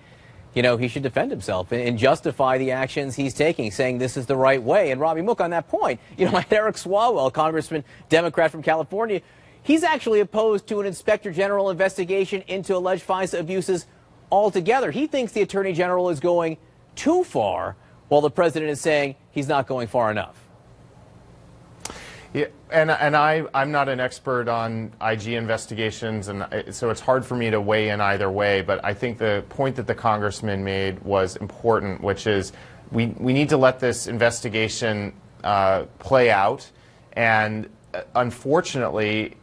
[SPEAKER 5] he should defend himself and justify the actions he's taking, saying this is the right way. And Robbie Mook, on that point, Eric Swalwell, Congressman, Democrat from California, he's actually opposed to an Inspector General investigation into alleged FISA abuses altogether. He thinks the Attorney General is going too far, while the president is saying he's not going far enough.
[SPEAKER 20] Yeah, and I'm not an expert on IG investigations, and so it's hard for me to weigh in either way, but I think the point that the congressman made was important, which is we need to let this investigation play out, and unfortunately,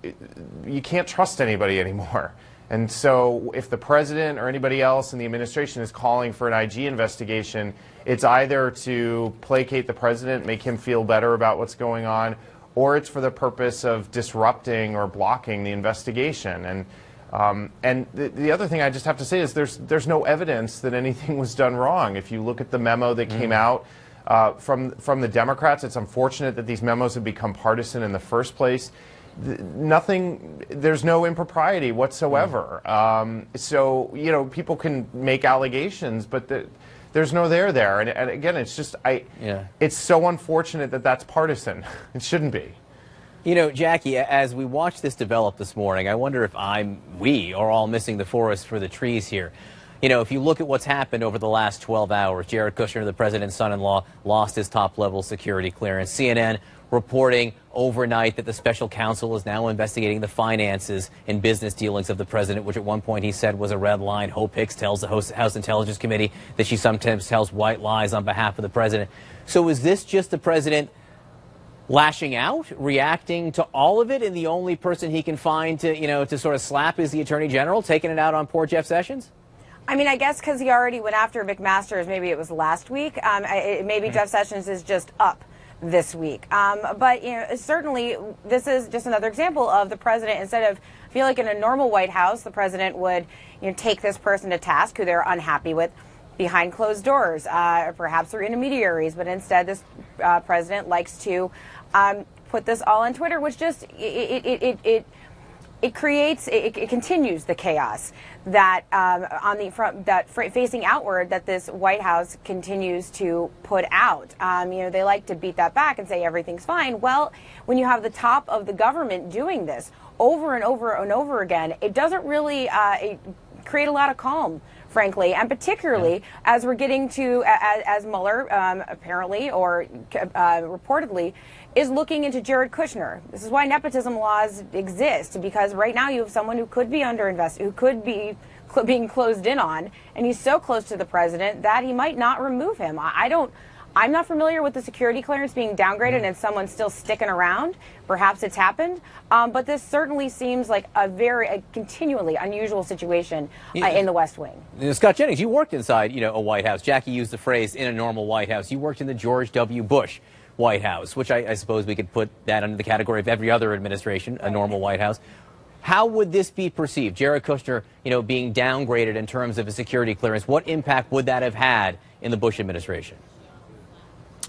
[SPEAKER 20] you can't trust anybody anymore. And so if the president or anybody else in the administration is calling for an IG investigation, it's either to placate the president, make him feel better about what's going on, or it's for the purpose of disrupting or blocking the investigation. And the other thing I just have to say is there's no evidence that anything was done wrong. If you look at the memo that came out from the Democrats, it's unfortunate that these memos have become partisan in the first place. There's no impropriety whatsoever. So, people can make allegations, but there's no there. And again, it's just, it's so unfortunate that that's partisan. It shouldn't be.
[SPEAKER 5] Jackie, as we watch this develop this morning, I wonder if we are all missing the forest for the trees here. If you look at what's happened over the last 12 hours, Jared Kushner, the president's son-in-law, lost his top-level security clearance. CNN reporting overnight that the special counsel is now investigating the finances and business dealings of the president, which at one point he said was a red line. Hope Hicks tells the House Intelligence Committee that she sometimes tells white lies on behalf of the president. So is this just the president lashing out, reacting to all of it, and the only person he can find to sort of slap is the Attorney General, taking it out on poor Jeff Sessions?
[SPEAKER 21] I mean, I guess because he already went after McMaster's, maybe it was last week. Maybe Jeff Sessions is just up this week. But certainly this is just another example of the president, instead of, I feel like in a normal White House, the president would take this person to task who they're unhappy with, behind closed doors, perhaps through intermediaries, but instead this president likes to put this all on Twitter, which just it creates, it continues the chaos that on the front, that facing outward, that this White House continues to put out. They like to beat that back and say everything's fine. Well, when you have the top of the government doing this over and over and over again, it doesn't really create a lot of calm, frankly, and particularly as we're getting to, as Mueller apparently or reportedly is looking into Jared Kushner. This is why nepotism laws exist, because right now you have someone who could be who could be being closed in on, and he's so close to the president that he might not remove him. I'm not familiar with the security clearance being downgraded and someone's still sticking around. Perhaps it's happened, but this certainly seems like a continually unusual situation in the West Wing.
[SPEAKER 5] Scott Jennings, you worked inside, a White House. Jackie used the phrase "in a normal White House." You worked in the George W. Bush White House, which I suppose we could put that under the category of every other administration, a normal White House. How would this be perceived? Jared Kushner, being downgraded in terms of a security clearance. What impact would that have had in the Bush administration?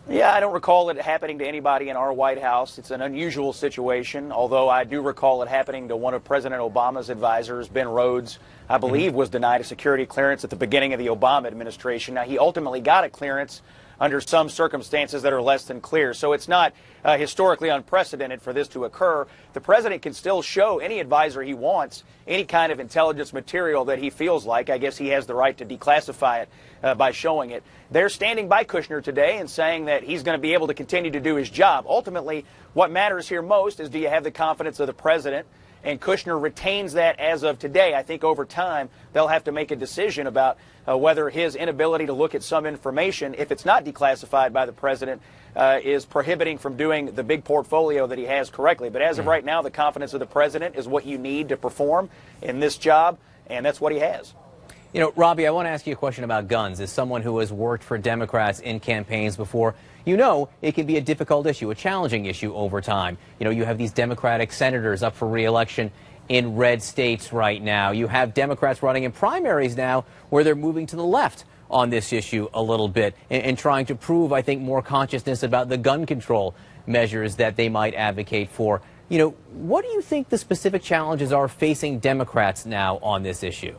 [SPEAKER 19] Yeah, I don't recall it happening to anybody in our White House. It's an unusual situation, although I do recall it happening to one of President Obama's advisors, Ben Rhodes, I believe was denied a security clearance at the beginning of the Obama administration. Now, he ultimately got a clearance under some circumstances that are less than clear. So it's not historically unprecedented for this to occur. The president can still show any advisor he wants any kind of intelligence material that he feels like. I guess he has the right to declassify it by showing it. They're standing by Kushner today and saying that he's going to be able to continue to do his job. Ultimately, what matters here most is, do you have the confidence of the president? And Kushner retains that as of today. I think over time they'll have to make a decision about whether his inability to look at some information, if it's not declassified by the president, is prohibiting from doing the big portfolio that he has correctly. But as of right now, the confidence of the president is what you need to perform in this job, and that's what he has.
[SPEAKER 5] Robbie, I want to ask you a question about guns. As someone who has worked for Democrats in campaigns before, it can be a difficult issue, a challenging issue over time. You have these Democratic senators up for re-election in red states right now. You have Democrats running in primaries now where they're moving to the left on this issue a little bit and trying to prove, I think, more consciousness about the gun control measures that they might advocate for. What do you think the specific challenges are facing Democrats now on this issue?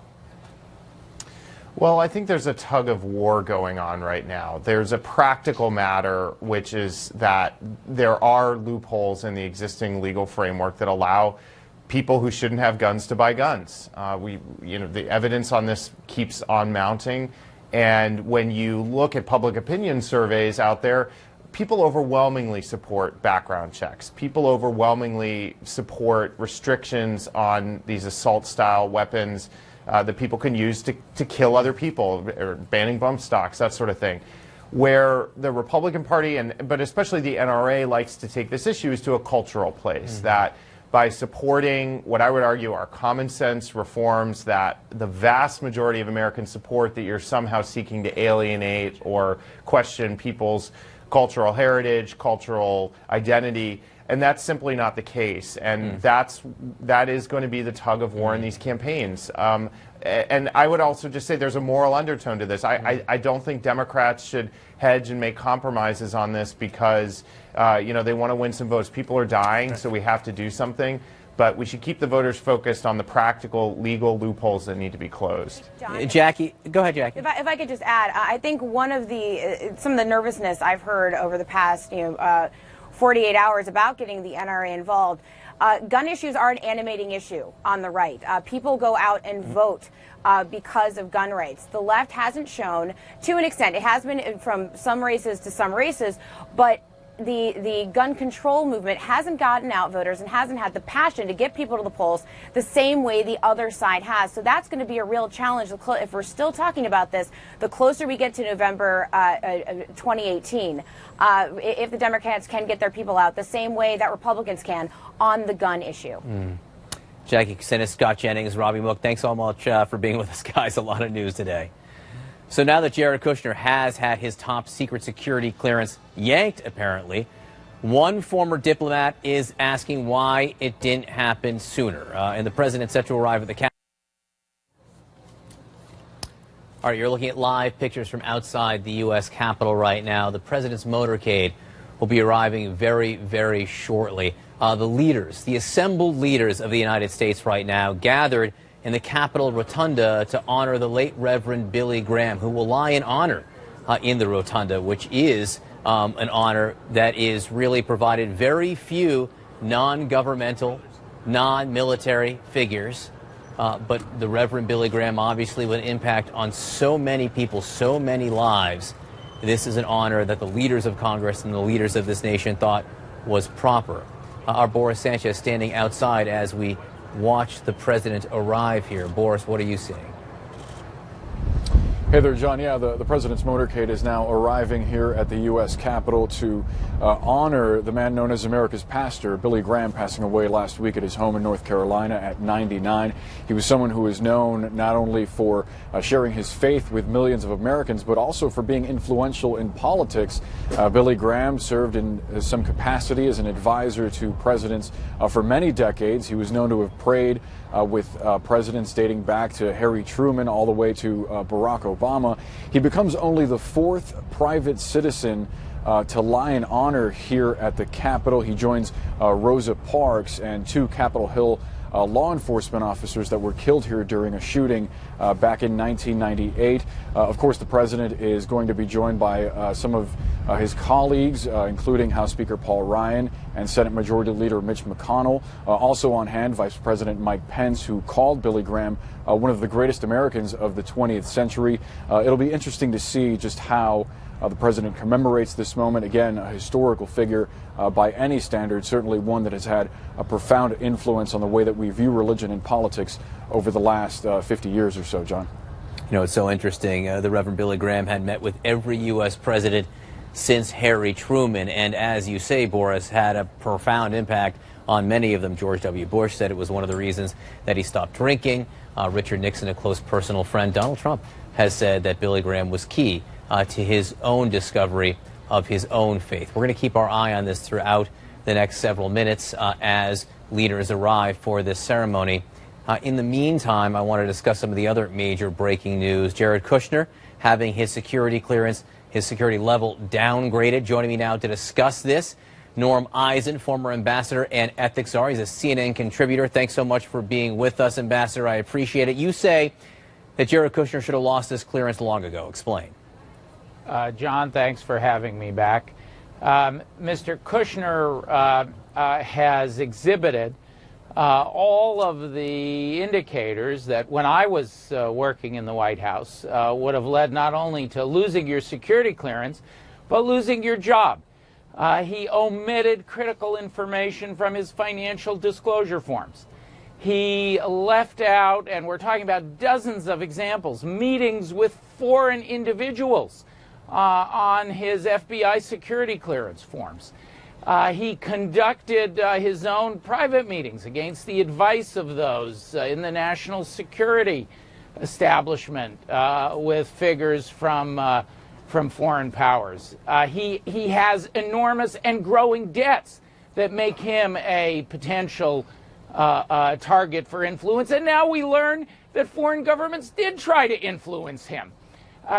[SPEAKER 20] Well, I think there's a tug of war going on right now. There's a practical matter, which is that there are loopholes in the existing legal framework that allow people who shouldn't have guns to buy guns. The evidence on this keeps on mounting, and when you look at public opinion surveys out there, people overwhelmingly support background checks. People overwhelmingly support restrictions on these assault-style weapons that people can use to kill other people, or banning bump stocks, that sort of thing. Where the Republican Party, but especially the NRA, likes to take this issue is to a cultural place, that by supporting what I would argue are common sense reforms that the vast majority of Americans support, that you're somehow seeking to alienate or question people's cultural heritage, cultural identity. And that's simply not the case, and that is going to be the tug of war in these campaigns. And I would also just say there's a moral undertone to this. I don't think Democrats should hedge and make compromises on this because they want to win some votes. People are dying, so we have to do something. But we should keep the voters focused on the practical legal loopholes that need to be closed.
[SPEAKER 5] Jackie, go ahead, Jackie.
[SPEAKER 21] If I could just add, I think one of some of the nervousness I've heard over the past 48 hours about getting the NRA involved. Gun issues are an animating issue on the right. People go out and vote because of gun rights. The left hasn't shown, to an extent, it has been from some races to some races, but the gun control movement hasn't gotten out voters and hasn't had the passion to get people to the polls the same way the other side has. So that's going to be a real challenge. If we're still talking about this, the closer we get to November 2018, if the Democrats can get their people out the same way that Republicans can on the gun issue.
[SPEAKER 5] Jackie Kucinis, Scott Jennings, Robbie Mook, thanks so much for being with us, guys. A lot of news today. So now that Jared Kushner has had his top secret security clearance yanked, apparently, one former diplomat is asking why it didn't happen sooner. And the president set to arrive at the Capitol. All right, you're looking at live pictures from outside the U.S. Capitol right now. The president's motorcade will be arriving very, very shortly. The leaders, the assembled leaders of the United States right now, gathered in the Capitol Rotunda to honor the late Reverend Billy Graham, who will lie in honor in the Rotunda, which is an honor that is really provided very few non-governmental, non-military figures. But the Reverend Billy Graham, obviously with an impact on so many people, so many lives, this is an honor that the leaders of Congress and the leaders of this nation thought was proper. Our Boris Sanchez standing outside as we watch the president arrive here. Boris, what are you seeing?
[SPEAKER 1] Hey there, John. Yeah, the president's motorcade is now arriving here at the U.S. Capitol to honor the man known as America's pastor, Billy Graham, passing away last week at his home in North Carolina at 99. He was someone who is known not only for sharing his faith with millions of Americans, but also for being influential in politics. Billy Graham served in some capacity as an advisor to presidents for many decades. He was known to have prayed with presidents dating back to Harry Truman all the way to Barack Obama. He becomes only the fourth private citizen to lie in honor here at the Capitol. He joins Rosa Parks and two Capitol Hill law enforcement officers that were killed here during a shooting back in 1998. Of course, the president is going to be joined by some of his colleagues, including House Speaker Paul Ryan and Senate Majority Leader Mitch McConnell. Also on hand, Vice President Mike Pence, who called Billy Graham one of the greatest Americans of the 20th century. It'll be interesting to see just how the president commemorates this moment. Again, a historical figure by any standard, certainly one that has had a profound influence on the way that we view religion and politics over the last 50 years or so, John.
[SPEAKER 5] You know, it's so interesting. The Reverend Billy Graham had met with every U.S. president since Harry Truman, and as you say, Boris, had a profound impact on many of them. George W. Bush said it was one of the reasons that he stopped drinking. Richard Nixon, a close personal friend. Donald Trump has said that Billy Graham was key to his own discovery of his own faith. We're going to keep our eye on this throughout the next several minutes as leaders arrive for this ceremony. In the meantime, I want to discuss some of the other major breaking news. Jared Kushner having his security clearance, his security level downgraded. Joining me now to discuss this, Norm Eisen, former ambassador and ethics czar. He's a CNN contributor. Thanks so much for being with us, Ambassador. I appreciate it. You say that Jared Kushner should have lost this clearance long ago. Explain.
[SPEAKER 22] John, thanks for having me back. Mr. Kushner has exhibited all of the indicators that when I was working in the White House would have led not only to losing your security clearance, but losing your job. He omitted critical information from his financial disclosure forms. He left out, and we're talking about dozens of examples, meetings with foreign individuals on his FBI security clearance forms. He conducted his own private meetings against the advice of those in the national security establishment with figures from foreign powers. He has enormous and growing debts that make him a potential target for influence. And now we learn that foreign governments did try to influence him.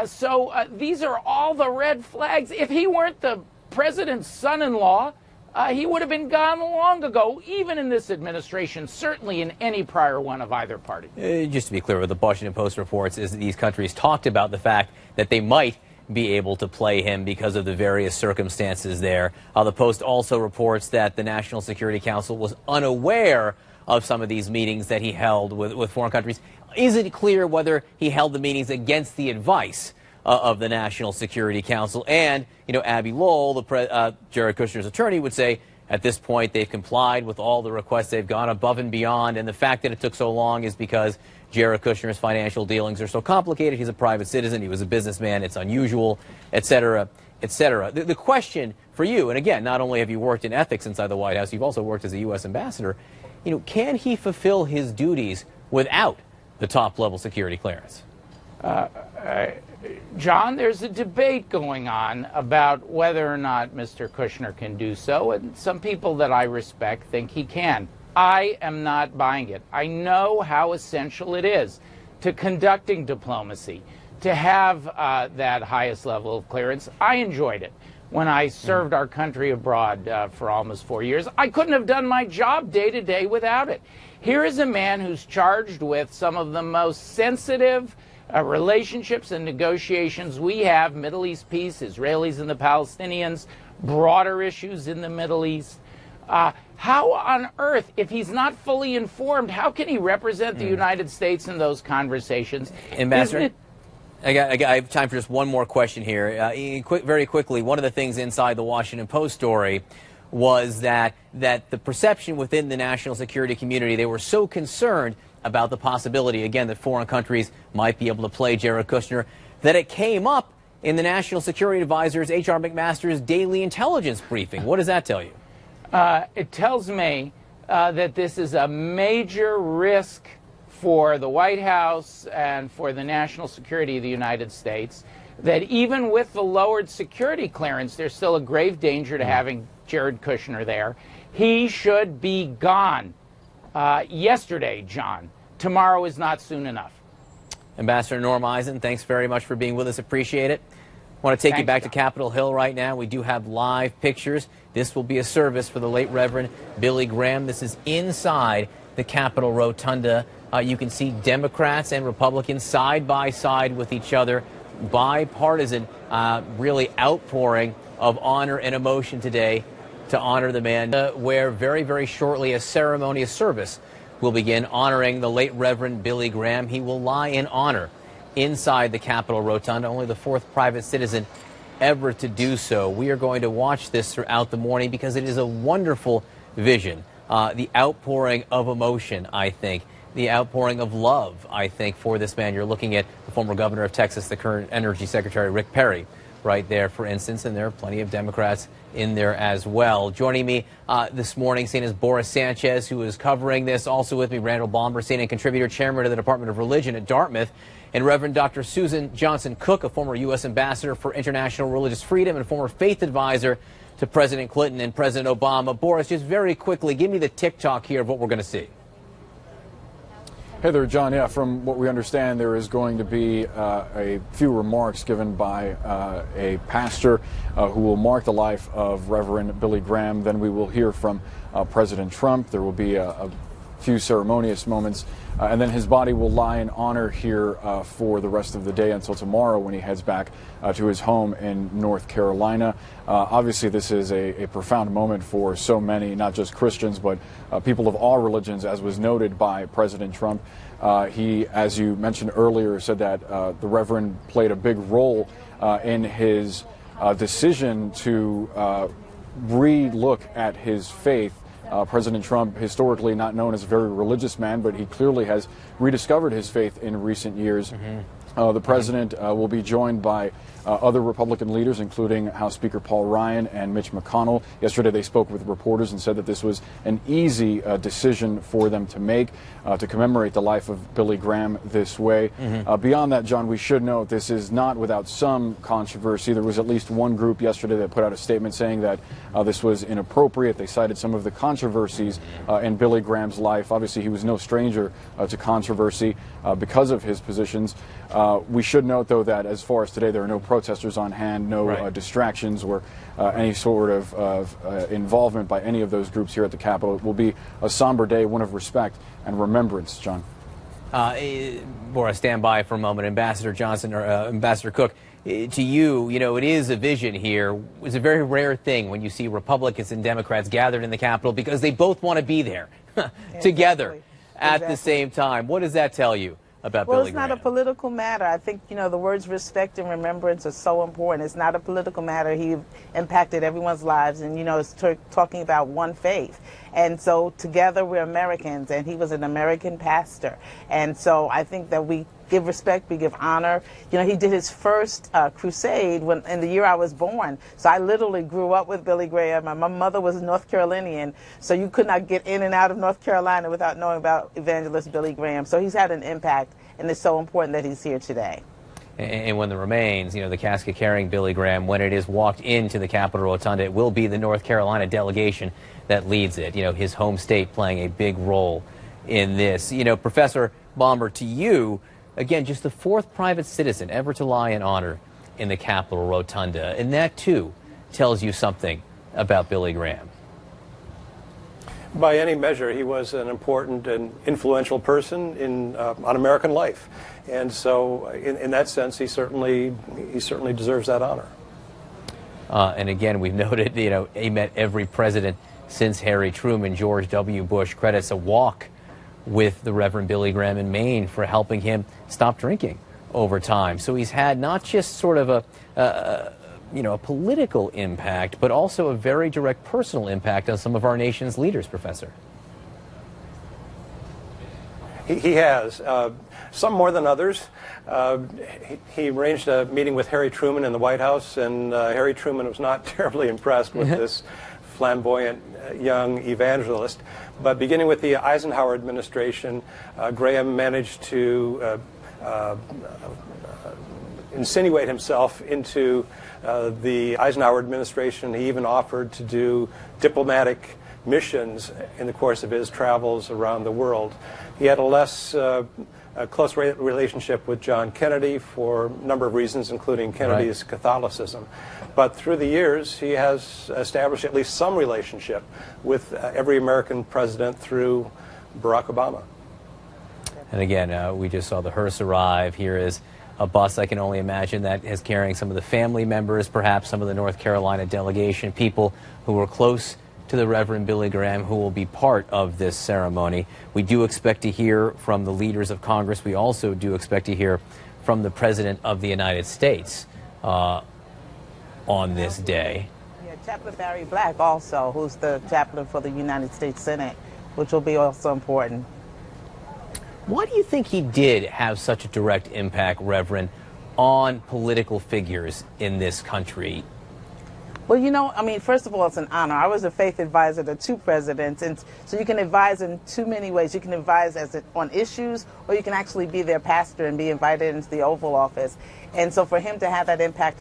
[SPEAKER 22] So these are all the red flags. If he weren't the president's son-in-law, he would have been gone long ago, even in this administration, certainly in any prior one of either party.
[SPEAKER 5] Just to be clear, what the Washington Post reports is that these countries talked about the fact that they might be able to play him because of the various circumstances there. The Post also reports that the National Security Council was unaware of some of these meetings that he held with foreign countries. Isn't clear whether he held the meetings against the advice of the National Security Council. And, you know, Abby Lowell, Jared Kushner's attorney, would say at this point they've complied with all the requests. They've gone above and beyond. And the fact that it took so long is because Jared Kushner's financial dealings are so complicated. He's a private citizen. He was a businessman. It's unusual, et cetera, et cetera. The question for you, and again, not only have you worked in ethics inside the White House, you've also worked as a U.S. ambassador. You know, can he fulfill his duties without the top-level security clearance?
[SPEAKER 22] John, there's a debate going on about whether or not Mr. Kushner can do so, and some people that I respect think he can. I am not buying it. I know how essential it is to conducting diplomacy, to have that highest level of clearance. I enjoyed it. When I served our country abroad for almost 4 years, I couldn't have done my job day to day without it. Here is a man who's charged with some of the most sensitive relationships and negotiations we have: Middle East peace, Israelis and the Palestinians, broader issues in the Middle East. How on earth, if he's not fully informed, how can he represent the United States in those conversations?
[SPEAKER 5] Ambassador, I have time for just one more question here. Very quickly, one of the things inside the Washington Post story was that the perception within the national security community, they were so concerned about the possibility, again, that foreign countries might be able to play Jared Kushner, that it came up in the National Security Advisor's H.R. McMaster's daily intelligence briefing. What does that tell you?
[SPEAKER 22] It tells me that this is a major risk for the White House and for the national security of the United States, that even with the lowered security clearance, there's still a grave danger to having Jared Kushner there. He should be gone yesterday, John. Tomorrow is not soon enough.
[SPEAKER 5] Ambassador Norm Eisen, thanks very much for being with us. Appreciate it. I want to take you back to Capitol Hill right now. We do have live pictures. This will be a service for the late Reverend Billy Graham. This is inside the Capitol Rotunda. You can see Democrats and Republicans side by side with each other, bipartisan, really outpouring of honor and emotion today to honor the man, where very, very shortly a ceremonious service will begin honoring the late Reverend Billy Graham. He will lie in honor inside the Capitol Rotunda, only the fourth private citizen ever to do so. We are going to watch this throughout the morning because it is a wonderful vision. The outpouring of emotion, I think. The outpouring of love, I think, for this man. You're looking at the former governor of Texas, the current Energy Secretary, Rick Perry, right there, for instance, and there are plenty of Democrats in there as well. Joining me this morning, seen as Boris Sanchez, who is covering this. Also with me, Randall Balmer, CNN contributor, chairman of the Department of Religion at Dartmouth, and Reverend Dr. Susan Johnson Cook, a former U.S. ambassador for international religious freedom and former faith advisor to President Clinton and President Obama. Boris, just very quickly, give me the TikTok here of what we're going to see.
[SPEAKER 1] Hey there, John. Yeah, from what we understand, there is going to be a few remarks given by a pastor who will mark the life of Reverend Billy Graham. Then we will hear from President Trump. There will be a few ceremonious moments, and then his body will lie in honor here for the rest of the day until tomorrow when he heads back to his home in North Carolina. Obviously, this is a profound moment for so many, not just Christians, but people of all religions, as was noted by President Trump. He, as you mentioned earlier, said that the Reverend played a big role in his decision to re-look at his faith. President Trump, historically not known as a very religious man, but he clearly has rediscovered his faith in recent years. The president will be joined by other Republican leaders, including House Speaker Paul Ryan and Mitch McConnell. Yesterday they spoke with reporters and said that this was an easy decision for them to make to commemorate the life of Billy Graham this way. Beyond that, John, we should note this is not without some controversy. There was at least one group yesterday that put out a statement saying that this was inappropriate. They cited some of the controversies in Billy Graham's life. Obviously, he was no stranger to controversy because of his positions. We should note, though, that as far as today, there are no protesters on hand, no distractions or any sort of involvement by any of those groups here at the Capitol. It will be a somber day, one of respect and remembrance, John.
[SPEAKER 5] Boris, stand by for a moment. Ambassador Johnson, or Ambassador Cook, to you, it is a vision here. It's a very rare thing when you see Republicans and Democrats gathered in the Capitol because they both want to be there together at the same time. What does that tell you about Billy Graham?
[SPEAKER 2] Well, it's not a political matter. I think, the words respect and remembrance are so important. It's not a political matter. He impacted everyone's lives, and, it's talking about one faith. And so together we're Americans, and he was an American pastor. And so I think that we give respect, we give honor. He did his first crusade in the year I was born. So I literally grew up with Billy Graham. My mother was North Carolinian, so you could not get in and out of North Carolina without knowing about evangelist Billy Graham. So he's had an impact, and it's so important that he's here today.
[SPEAKER 5] And when the remains, the casket carrying Billy Graham, when it is walked into the Capitol Rotunda, it will be the North Carolina delegation that leads it. His home state playing a big role in this. Professor Balmer, to you, again, just the fourth private citizen ever to lie in honor in the Capitol Rotunda. And that, too, tells you something about Billy Graham.
[SPEAKER 3] By any measure, he was an important and influential person on American life. And so, in that sense, he certainly deserves that honor.
[SPEAKER 5] And again, we've noted, he met every president since Harry Truman. George W. Bush credits a walk with the Reverend Billy Graham in Maine for helping him stop drinking over time. So he's had not just sort of a political impact, but also a very direct personal impact on some of our nation's leaders, Professor.
[SPEAKER 3] He has. Some more than others. He arranged a meeting with Harry Truman in the White House, and Harry Truman was not terribly impressed with this flamboyant young evangelist. But beginning with the Eisenhower administration, Graham managed to insinuate himself into the Eisenhower administration. He even offered to do diplomatic missions in the course of his travels around the world. He had a less close relationship with John Kennedy for a number of reasons, including Kennedy's Catholicism. But through the years, he has established at least some relationship with every American president through Barack Obama.
[SPEAKER 5] And again, we just saw the hearse arrive. Here is a bus, I can only imagine, that is carrying some of the family members, perhaps some of the North Carolina delegation, people who were close to the Reverend Billy Graham, who will be part of this ceremony. We do expect to hear from the leaders of Congress. We also do expect to hear from the President of the United States on this day.
[SPEAKER 2] Yeah, Chaplain Barry Black also, who's the chaplain for the United States Senate, which will be also important.
[SPEAKER 5] Why do you think he did have such a direct impact, Reverend, on political figures in this country?
[SPEAKER 2] Well, first of all, it's an honor. I was a faith advisor to two presidents, and so you can advise in too many ways. You can advise on issues, or you can actually be their pastor and be invited into the Oval Office. And so for him to have that impact